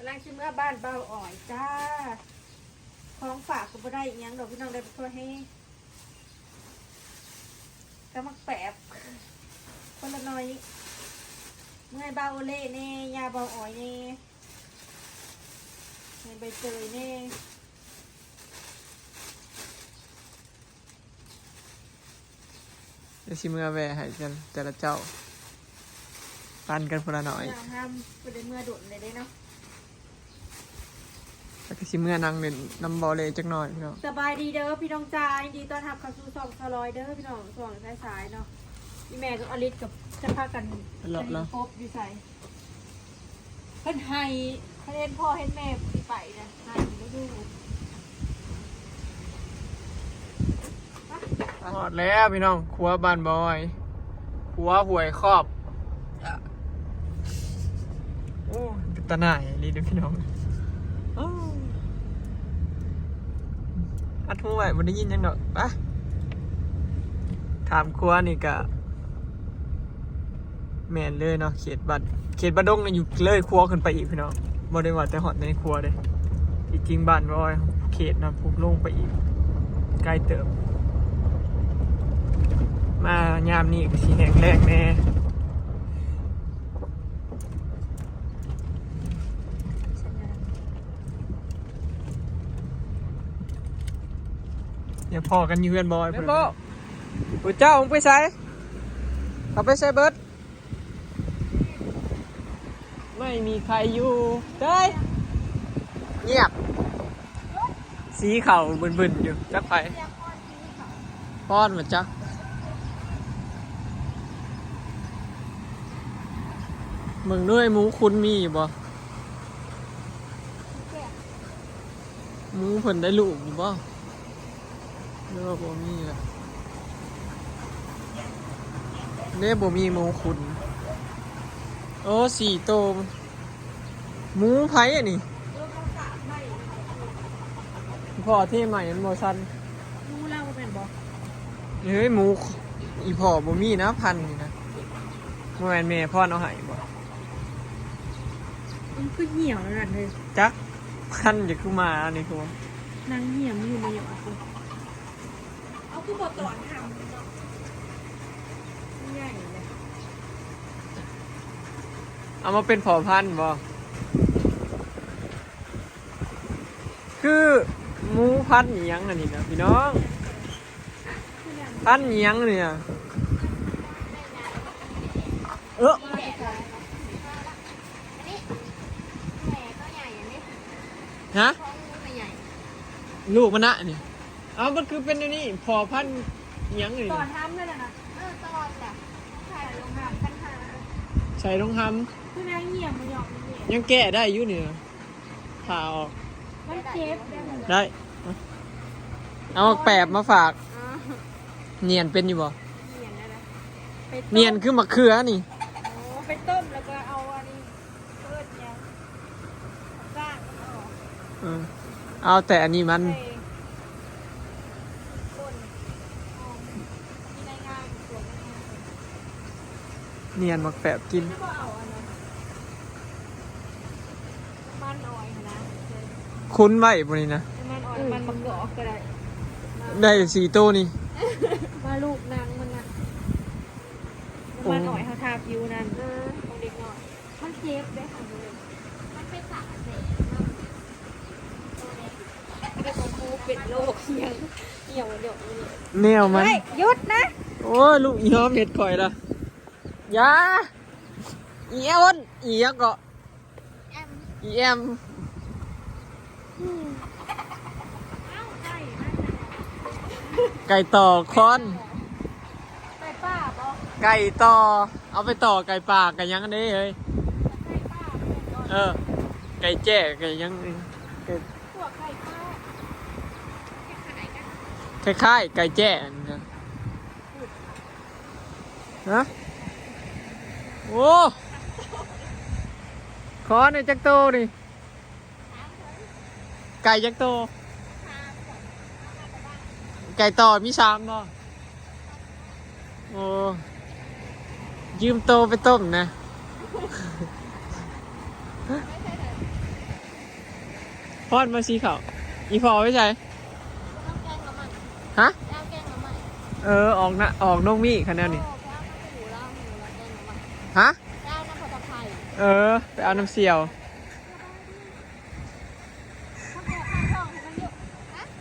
กำลังชิมเมื่อบ้านเบาอ่อยจ้าของฝากก็บ่ได้อีหยังดอกพี่น้องได้ไปทั่วให้กำมักแปบคนละน้อยเมื่อเบาเล่เน่ยาเบาอ่อยเน่ใบเตยเน่เดี๋ยวชิมเมื่อแวะให้แต่ละเจ้าปันกันคนละหน่อยห้ามไปเดินเมื่อดุนเลยได้เนาะแล้วก็ชิมเมื่อนั่งเล่นน้ำบอลเลยจักหน่อยพี่น้องสบายดีเด้อพี่น้องจ้ายินดีต้อนรับเข้าสู่ช่องสลอยเด้อพี่น้องช่วงสายๆเนาะพี่แม่ก็อลิสกับจะพากันครบอยู่ใส่เพิ่นไห้เขาเห็นพ่อเห็นแม่สิไปนะไห้แล้วดู หอดแล้วพี่น้องครัวบ้านบอยครัวหวยครอบโอ้เป็นตาหน่ายรีดูพี่น้องอัดหัวไหวมันได้ยินยังดอกปะถามครัวนี่กะแมนเลยเนาะเขตบัดดงเนี่ยอยู่เลยครัวขึ้นไปอีกพี่น้องบ่ได้ว่าแต่หอดในครัวเลยจริงๆบ้านบอยเขตนะพุกลงไปอีกใกล้เติมมายามนี้ก็สีแห้งแรกแน่เดี๋ยวพอกันอยู่เพื่อนบอยเพื่อนผู้เจ้ามึงไปใส่เขาไปใส่เบิร์ดไม่มีใครอยู่ได้เงียบสีเข่าบึนๆอยู่จักไปป้อนมาจักมึงด้วยหมูคุณมีอยู่บ่หมูเพิ่นได้ลูกอยู่บ่เรียกว่าบ่มีล่ะเรียกบ่มีหมูคุณโอ้4 โตหมูไผอ่ะนี่พ่อที่ใหม่มันบ่ซันหมูเล่าเป็นบ่เฮ้ยหมูอีพ่อบ่มีนะพันนี่นะเมื่อวานแม่พ่อเอาให้บ่มันคือเหี่ยวแล้วกันเลยจักพันอย่าคือมาอันนี้คือน างเหี่ยวอยู่ในหยอดเอาคือบ่ตอนทำใหญ่เลย เอามาเป็นผอพันธุ์บ่คือหมูพันธุ์อิหยังอันนี้นะพี่น้องพันธุ์อิหยังเนี่ยฮะลูกมันนะนี่เอามันคือเป็นอันนี้พอพันธุ์อิหยังนี่ ตอนทำเลยนะตลอดจ้ะใส่ลงน้ำกันหาใส่รองทคือนางเหี่ยวมันหยอกมันเหี่ยวำยังแก้ได้อยู่เนี่ยผ่าออกมันเจ็บได้เอาแปบมาฝากเนียนเป็นอยู่บ่เนียนคือมะเขือนี่ไปต้มแล้วก็เอาอันนี้เปิดยังก้างเอาแต่อันนี้มันเนียนมักแปบกินมันอ่อยนะคุ้นไว้บนนี้นะมันอ่อยมันมักกอกก็ได้ได้4 โตนี่มาลูกนางมันนะมันอ่อยเขาทาผิวนั่นของเด็กหน่อยมันเจ็บได้ค่ะเลยมันเป็นสารเสพเป็นของครูเป็นโรคเหี่ยวเหี่ยวเดี๋ยวแนวมันหยุดนะโอ้ยลูกอีหอมเห็ดข่อยละยาอีเอ็นอีอะก็อีแอมไก่ต่อคอนไก่ป้าบอไก่ต่อเอาไปต่อไก่ป่าไก่ยังกันได้เฮ้ยไก่แจ้ไก่ยังพวกไก่ป้าคล้ายๆไก่แจ้ฮะโอ้ขอในจักโตนี่ไก่จักโตไก่ต่อมี3บ่โอ้ยืมโตไปต้มนะ พอดมาสีขาวอีพอไม่ใช่ ต้องแกงกับมัน ฮะ แล้วแกงกับมัน ออกนะออกน้องมี่คะแนนนี่ แก้วน้ำหูแล้วแกงกับมัน ฮะ แก้วน้ำผัดไทย ไปเอาน้ำเสียว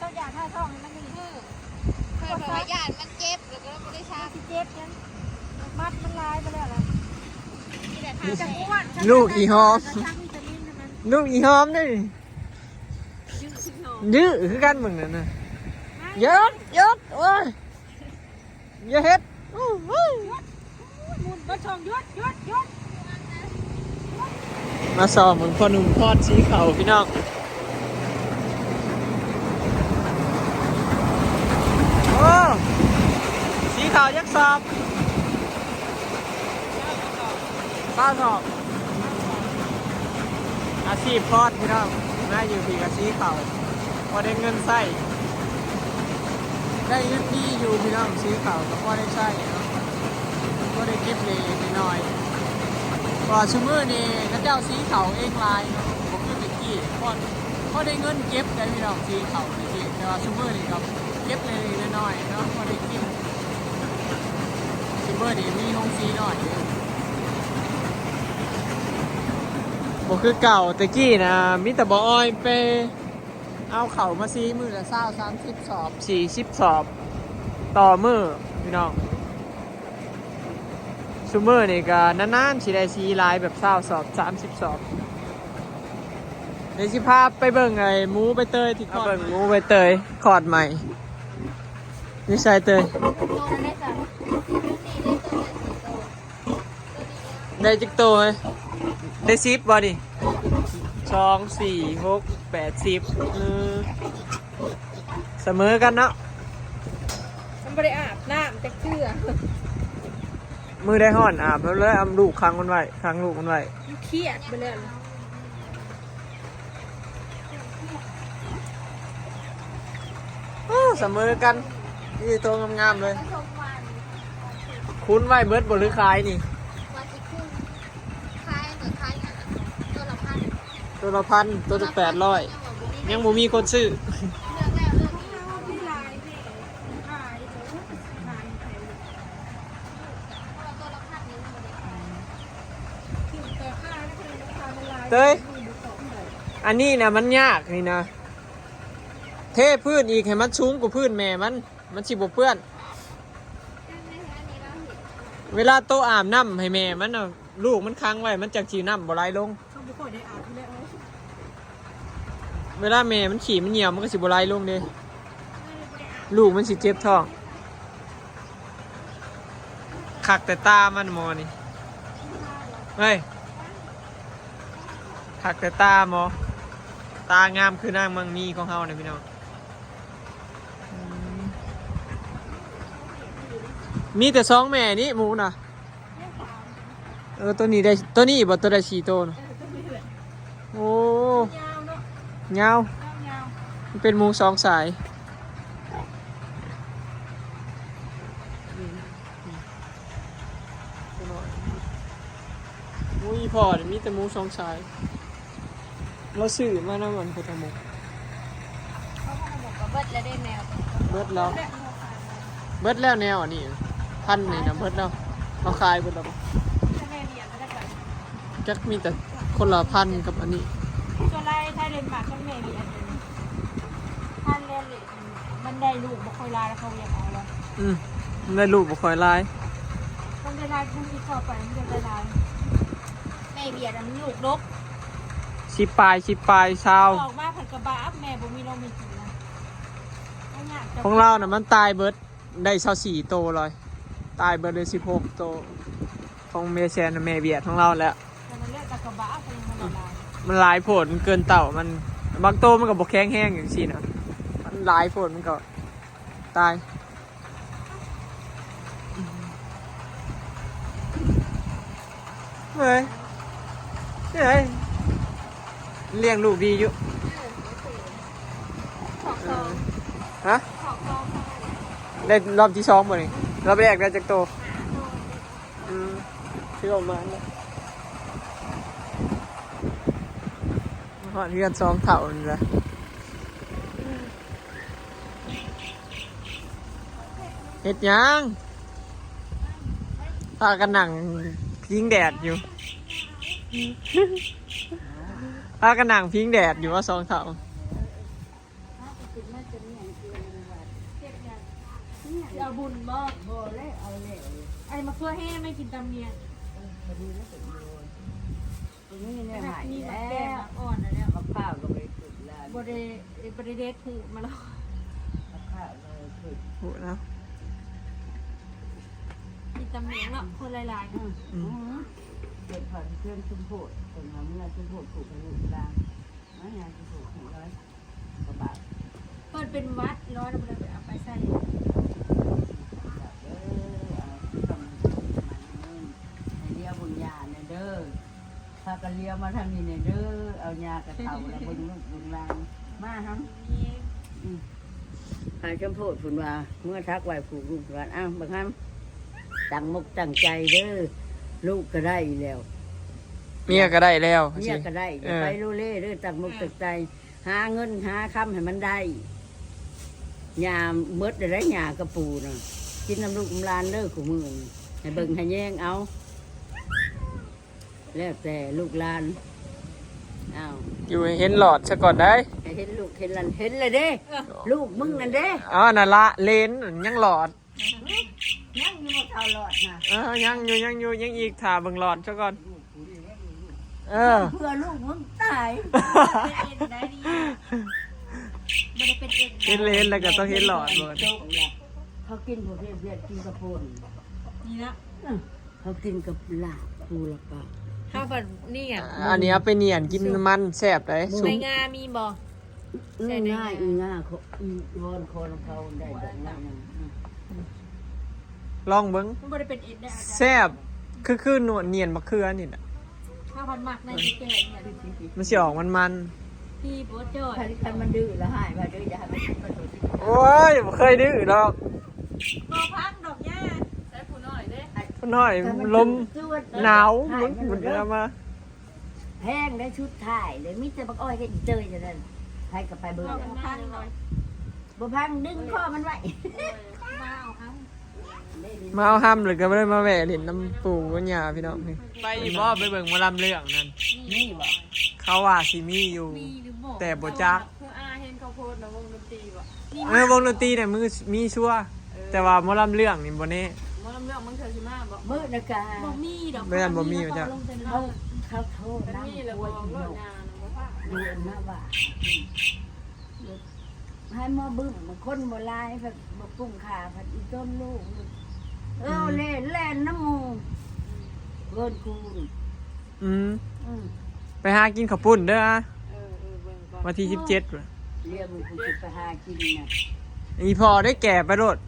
ต้องอยากท่าท่องให้มันอยู่ เคยบอกว่าญาติมันเจ็บแล้วก็ไม่ได้ชา สิเจ็บยันมัดมันลายไปแล้วล่ะ ที่แต่ทา จะ แ อ้วน ลูกอีหอม ช่างวิตามินเท่านั้น ลูกอีหอมนี่ ยืดสิหนอ ยื้อคือกันมึงนั่นน่ะยศโอ้ยอย่าเฮ็ดอู้หู มุนก็ชองยด มาสอบเหมือนพ่อหนุ่มทอดสีเขาพี่น้องโอ้สีขาวยักษ์สอบข้าวสอบอาชีพทอดพี่น้องน่าอยู่ที่กับสีเขาพอได้เงินใส่ได้ยึดดีอยู่พี่น้องสีเขาก็พอได้ใช้เนาะก็ได้เก็บเลยน้อยๆก็ชูมือนี่ก็เจ้าสีเขาเองลายเนาะผมก็ตะกี้พอได้เงินเก็บได้พี่น้องสีเขาตะกี้แต่ว่าชูมือนี่ก็เก็บเลยน้อยๆเนาะพอได้กินชูมือนี่มีห้องสีหน่อยบ่คือเก่าตะกี้นะมิตรบอ้อยไปเอาเข่ามาซีมือละ30 สอบ40 สอบต่อมือพี่น้องซูเมอร์นี่ก็นานๆสิได้ซีลายแบบ20 สอบ30 สอบเดี๋ยวสิพาไปเบิ่งไอ้หมูใบเตยที่คอดเบิ่งหมูใบเตยคอดใหม่นี่ใช่เตย โตได้จ้ะนี่ได้โตได้4โตตัวนี้ได้จิกโตไหมได้10บ่ดิ2 4 6 8 10เสมอกันเนาะ มันไม่ได้อาบน้ำแต่เชื่อ มือได้ห่อนอาบแล้วเลยเอาลูกค้างมันไว้ค้างลูกมันไว้ มันเครียดไปเลย เสมอกันนี่ตัวงามๆเลย ชมวัน คุ้นไว้เบิร์ดบหรือคายนี่ วันที่ขึ้นคล้ายเหมือนคล้ายตัวละพัน ตัวละ1,000ตัวละ800ยังบ่มีคนซื้อ เลือกแล้วเลือกอีก ที่ลายนี่ขายเดี๋ยวขายใคร ตัวละพันนี้มันได้ขาย ถึงแต่ค่านี่คือราคามันลาย เต้ยอันนี้นะมันยากนี่นะเทพื้นอีกให้มันสูงกว่าพื้นแม่มันสิบ่เปื้อน เวลาโตอาบน้ำให้แม่มันน่ะลูกมันค้างไว้มันจักสีน้ำบ่ไหลลง เขาไม่ค่อยได้อาบที่แล้ว เวลาแม่มันขี่มันเหี่ยวมันก็สิบ่ไหลลงเด้ลูกมันสิเจ็บท้องคักแต่ตามันหมอนี่เฮ้ยคักแต่ตาหมอตางามคือนางมังมีของเฮาเนี่ยพี่น้องมีแต่2แม่นี่หมูน่ะตัวนี้ได้ตัวนี้บ่ตัวได้4ตัวน่ะโอ้ ยาวเนาะ ยาว ยาว มันเป็นหมู2 สายหมูอีพอนี่มีแต่หมู2 สายเราซื้อมาแล้วมันพุทธมก เขาพอบอกกับเบิดแล้วได้แมว เบิดแล้วเบิดแล้วแนวอันนี้พันนี่นะเบิดแล้วเราขายเบิดแล้ว ถ้าแม่เรียนก็ได้ไป จักมีแต่คนละพันกับอันนี้ ส่วนไรไทยเรียนมาก็แม่เรียนท่านเรียนเลยมันได้ลูกบ่ค่อยลายแล้วเขาเรียนเอาแล้ว มันได้รูปบ่ค่อยลาย มันได้ลายผู้ที่เข้าไปมันจะได้ลายแม่เบียดมันลูกนก ชิปลายเช้า ออกมาผัดกระบะแม่บ่มีเรามีกินนะ ของเราน่ะมันตายเบิดได้24 โตเลยตายเบิดเลย16 โตของเมแชนน่ะแม่เบียดของเราแล้ว แต่มันเลือกตะกระบะเป็นมันลาย มันหลายโผดมันเกินเต่ามันบางโตมันก็บกแข็งแห้งอย่างสินะมันหลายโผดมันก็ตายเฮ้ยเลี้ยงลูกดีอยู่ ขอกซอง ฮะ ขอกซอง ได้รอบที่2บ่นี่รอบแรกได้จากโตซื้อออกมาเนาะ ฮอดเรือน2เท่านี่ล่ะเฮ็ดหยังพากันนั่งพิงแดดอยู่ พากันนั่งพิงแดดอยู่ว่า2เท่า เอาบุญบ่ไอ้มะเขือแห้งไม่กินตำเมีย นี่เนี่ยหาย นี่มะ แล้ แก้ ว มอ่อนนะเนี่ย กับข้าวก็ไปฝึกแล้ว บริเดทหูมาแล้ว กับข้าวก็ไปฝึก โหแล้ว กินตำเมียเนาะคนหลายๆเนาะ เกิดผ่านเพื่อนชุมโพดส่วนเราเมื่อชุมโพดปลูกไปลูกกลางน้อยงานชุมโพด100 กว่าบาท เปิดเป็นวัดร้อยเราไปเอาไปใส่ เอาทำมันให้เลี้ยบุญญาเนี่ยเด้อพากันเลี้ยมาทางนี้เนี่ยเด้อเอายากระเต่าแล้วบุญลูกบุญลางมาฮัม นี่ หายชุมโพดผุนว่าเมื่อทักไหวผูกลูกหลานอ้าวบางครั้งตั้งมุกตั้งใจเด้อลูกก็ได้แล้ว เมียก็ได้แล้ว เมียก็ได้อย่าไปรู้เล่เด้อตั้งมุกตั้งใจหาเงินหาคำให้มันได้ยามเมดได้หยากระปูน่ะกินน้ำลูกน้ำลานเด้อของมือนี่ให้เบิ่งให้แย่งเอาแล้วแต่ลูกหลานอ้าว อยู่ให้เห็นหลอดซะก่อนได้ ให้เห็นลูกเห็นหลานเห็นเลยเด้ลูกมึงนั่นเด้ อ๋อนั่นละเลนยังหลอด ยังอยู่บ่เท่าหลอดนะ ยังอีกถ่าเบิ่งหลอดซะก่อน เพื่อลูกมึงตาย เป็นเอ็นได้ดีไม่ได้เป็นเอ็น เห็นเลนแล้วก็ต้องเห็นหลอดหมด โจ๊กแหละเขากินพวกเรียบกินกระปุน นี่นะ เขากินกับลาบปูละปะ ข้าวผัดนี่อ่ะ อันนี้เอาไปเนียนกินมันแซ่บได้สุ ใน ก งามีบ่ ง่ายง่ายเขาวอนคนเขาได้ดอกนั่น ลองเบิ่ง มันไม่ได้เป็นเอ็นได้อาจารย์ แซ่บคือหนวดเนียนมะเขือนี่น่ะ ข้าวผัดหมักในแกงเนี่ย มันสิออกมัน พี่โบ๊ทจอด ถ้ามันดื้อแล้วหายมาดื้ออย่าให้มันกินกระตุ้น ๆโอ้ยบ่เคยดื้อดอก บ่พักดอกหญ้าใช้ผู้น้อยเด้ พุ่นน้อยลมหนาวมันเอามา แห้งได้ชุดถ่ายเลยมิจะบักอ้อยก็เจออย่างนั้นใครกับไปเบิ่ง เอาพักหน่อย บ่พังดึงข้อมันไว้ มาเอาครับ มาเอาห้ำหรือก็บ่ได้มาแหวะเล่นน้ำปูกันยาพี่น้องนี่ไปอีบ่ไปเบิ่งหมอลำเรื่องนั่น นี่บ่ เขาว่าสิมีอยู่ มีหรือบ่ แต่บ่จัก คืออาเห็นเขาโพสต์นะวงดนตรีบ่ วงดนตรีเนี่ยมือมีชัวร์แต่ว่าหมอลำเรื่องนี่บ่แน่ บ่ลำเรื่องมันเคยสิมาบ่ มื้อนะกะ บ่มีดอก ไม่ทันบ่มีอยู่จ้ะ ลงแต่ เขา เนาะ เขาโทษน้ำ มีแล้ว ป่ว บ่ ยอี เลิ โน กงานบ่พา ดูหน้าว่าให้มาบึ้มคนโบราณแบบบกุ้งขาผัดอีต้นลูกเล่นเล่นน้ำมูเกินคู อืมไปหากินข้าวปุ้นเด้อ เบิ่งก่อน วันที่17ว่ะ เรียกมึงกูจะไปหากินนะ อีพอได้แก่ไปโลด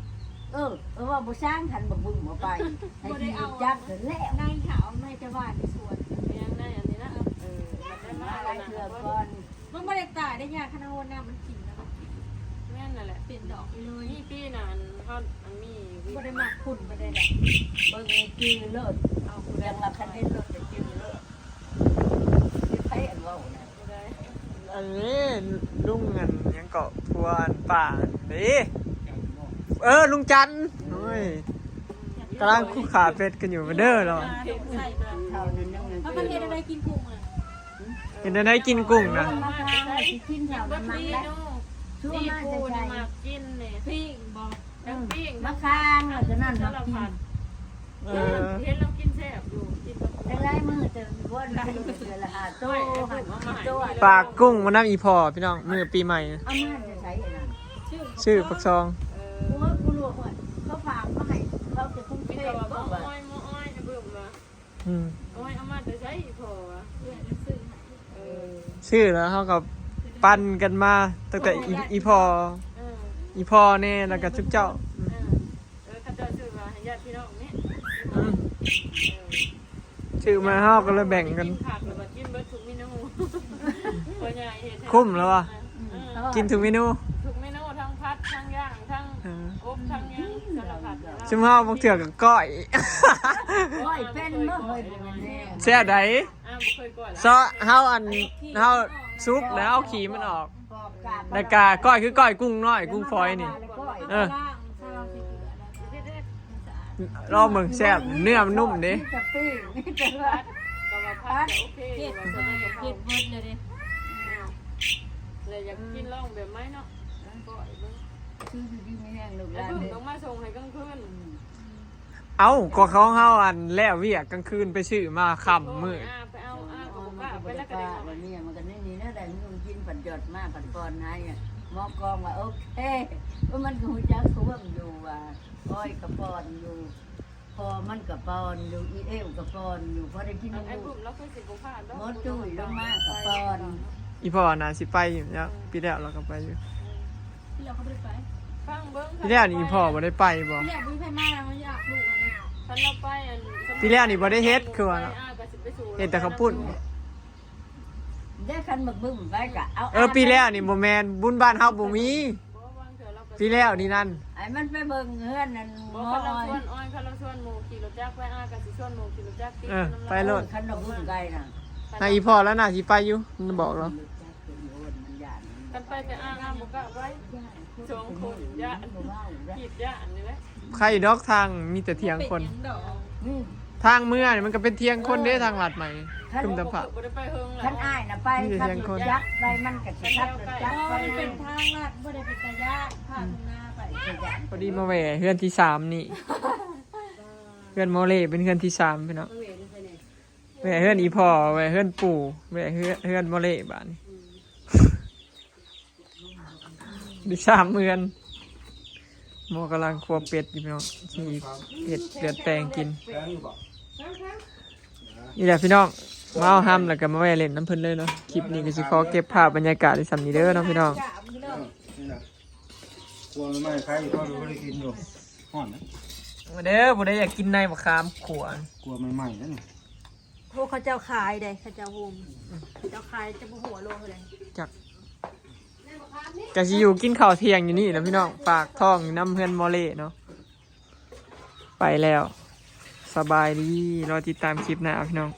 ว่าบ่สร้างทันบ่บึ้มมาไปให้กินจับแล้ว ในขาวในจะหวานในสวนยังได้อันนี้นะมันได้ มา มา ไล่ แล้ว เถื่อ นะ ก่อน มันบ่ได้ตายได้ยากคณะวนน้ำมันกินแล้วแม่นนั่นแหละเป็นดอกไปเลยนี่ปีน่ะอันมีบ่ได้มักขุ่นบ่ได้ดอก เบิ่งจื้อเลิศ เอาผู้ ยังละคันเห็นเลิศจะจื้อเลิศสิไปอันเว้านะ ได้ อันนี้ลุงอันยังเกาะพวนป่านี่ลุงจันทร์โอ้ยกำลังคู่ขาเป็ดกันอยู่มาเด้อเหรอ ใส่มา เท่านั้นยัง เพราะประเทศอะไรกินกุ้งอ่ะ เห็นได้กินกุ้งนะ มาทางสิกินแถวนั้นมันแล้วช่วงน่าจะใช่ กินเนี่ยปิ้งบอกปิ้ง มะขามแล้วก็นั่นมากิน เห็นเรากินแซ่บอยู่กินกับ แต่ไรมือจะวนไปเดือนละห้าตัวตัว ปากกุ้งมาน้ำอีพอพี่น้องมือปีใหม่ เอามาจะใช้อะไร ชื่อปักซอง กูว่ากูรู้ว่าเขาฝากมาให้เขาจะคุ้ม ไม่ เท ได้ พ ว่า บอก อ้ ว่า อยอ้อยเบิ่มละ อืม อ้อยเอามาจะใช้พอวะซื้อ ชื่อแล้วเขากับปั้นกันมาตั้งแต่อีพอเนี่ยแล้วก็ทุกเจ้า ข้าเจ้าซื้อมาให้ญาติพี่น้องเนี่ย อืมชื่อมาเขาก็เลยแบ่งกัน ผักหรือว่ากินเบิร์ดทุกเมนูตัวใหญ่เห็น คุ้มแล้ววะกินทุกเมนู ทุกเมนูทั้งพัดทั้งย่างทั้งอบทั้งย่างสารพัด ชิมเฮาบางเถื่อกับก้อย โอ้ยเป็นเมื่อเคยเป็นแน่ เสียใด เคยก่อน ซอเฮาอันเฮา ซุกแล้วเอาขี้มันออก กรอบกาบ แล้วก็ก้อยคือก้อยกุ้งน้อยกุ้งฝอยนี่ เออ ล่างซาลาสิเกลือแล้วก็ รอบมึงแซ่บเนื้อมันนุ่มดิ มีแต่ปิ้งมีแต่ว่า ก็ว่าพัดโอเค เก็ด ว่า เ สมัย ก็ เก็ ด บ เบิดเลยดิ เลยอยากกินล่องแบบไหมเนาะก็ไอ้เบิ่ง ซื้ออยู่ที่ไม่แห้งลูกห ไอ้ ลาน เบิ่ง เด้อ ต้องมาส่งให้กลางคืน เอ้าก็เขาเฮาอันแล้วเวียกกลางคืนไปซื้อมาค่ำมื้อ ไปเอาก็ มั บ่ น กล้า ก็ ไป บ่ แล้ ได้ วก็ ป ได้ ลาวันนี้มันก็นี่นะได้มันกินปัดจดมากปัดก่อนให้อะหมอกองว่าโอเคว่ามันก็หูจักท่วมอยู่ว่าอ้อยกระปอนอยู่ พอมันกระปอนอยู่อีเอวกระปอนอยู่พอได้กิน ไอ้ ลู บุ๋ ก มเราเคยสิบ่พลาดดอก มดจุ้ยลงมากกระปอน อีพ่อน่ะสิไปอยู่แล้วปีแล้วเราก็ไปอยู่ ที่เราเขาไม่ได้ไป ฟังเบิ่ง ปีแล้วนี่อีพ่อบ่ได้ไปบ่ ที่แรกบุ้ยไพ่มาแล้วมันอยากลูกอันนี้ คันเราไปอัน ปีแล้วนี่บ่ได้เฮ็ดคือว่าเนาะ ก็สิไปสู่ เฮ็ดแต่ข้าวปุ้น ได้คันบักบึ้มไปกะเอา ปีแล้วนี่บ่แม่นบุญบ้านเฮาบ่มี บ่วางเถอะเราก็ ปีแล้วนี่นั่น ไอ้มันไปเบิ่งเฮือนนั่น บ่ ง คันเรา อย ชวนอ้อยคันเราชวนหมู่ขี่รถจักรไปก็สิชวนหมู่ขี่รถจักรติด ไปโลด คันบักบึ้มไกลน่ะ นายอีพ่อแล้วน่ะสิไปอยู่มันบอกเรา มันย่าน กันไปแต่บ่กล้าไปสองคนย่านขีดย่านนี่แหละ ใครดอกทางมีแต่เถียงคน เป็ดหยังดอก นี่ ทางเมื่อนี่มันก็เป็นเถียงคนเด้ทางลัดใหม่คึมตะผะ บ่ได้ไปเฮิงแล้ว คันอ้ายน่ะไป มีแต่ คัน เสียงคน จักไปมันก็สิทับรถจัก อ๋อ ไป มันเป็นทางลาดไม่ได้เป็นตะยากพาทุ่งนาไป พอดีมาแหว่เฮือนที่สามนี่เฮือนโมเลเป็นเฮือนที่สามพี่น้องแหว่เฮือนอีพ่อแหว่เฮือนปู่แหว่เฮือนโมเลบ้านนี่ดิสามเมือนโมกำลังครัวเป็ดอยู่พี่น้องที่เห็ดเดือดแปลงกินนี่แหละพี่น้องมาเอาห้ำแล้วก็มาแหว่เล่นน้ำเพิ่นเลยเนาะคลิปนี้ก็สิขอเก็บภาพบรรยากาศในสำนีเด้อเนาะพี่น้อง นี่นะกลัวไม่ใครอยู่ก็ไม่ได้กินอยู่ห่อนนะ มาเด้อบ่ได้อยากกินในมะขามขวาน กลัวใหม่ๆนั่นนี่ พวกเขาเจ้าขายได้เขาเจ้าโฮมเจ้าขายจะบ่หัวโลเลย จักกะสิอยู่กินข้าวเที่ยงอยู่นี่นะพี่น้องปากท้องอยู่น้ำเพื่อนโมเลเนาะไปแล้ว สบายดีรอติดตามคลิปหน้าพี่น้อง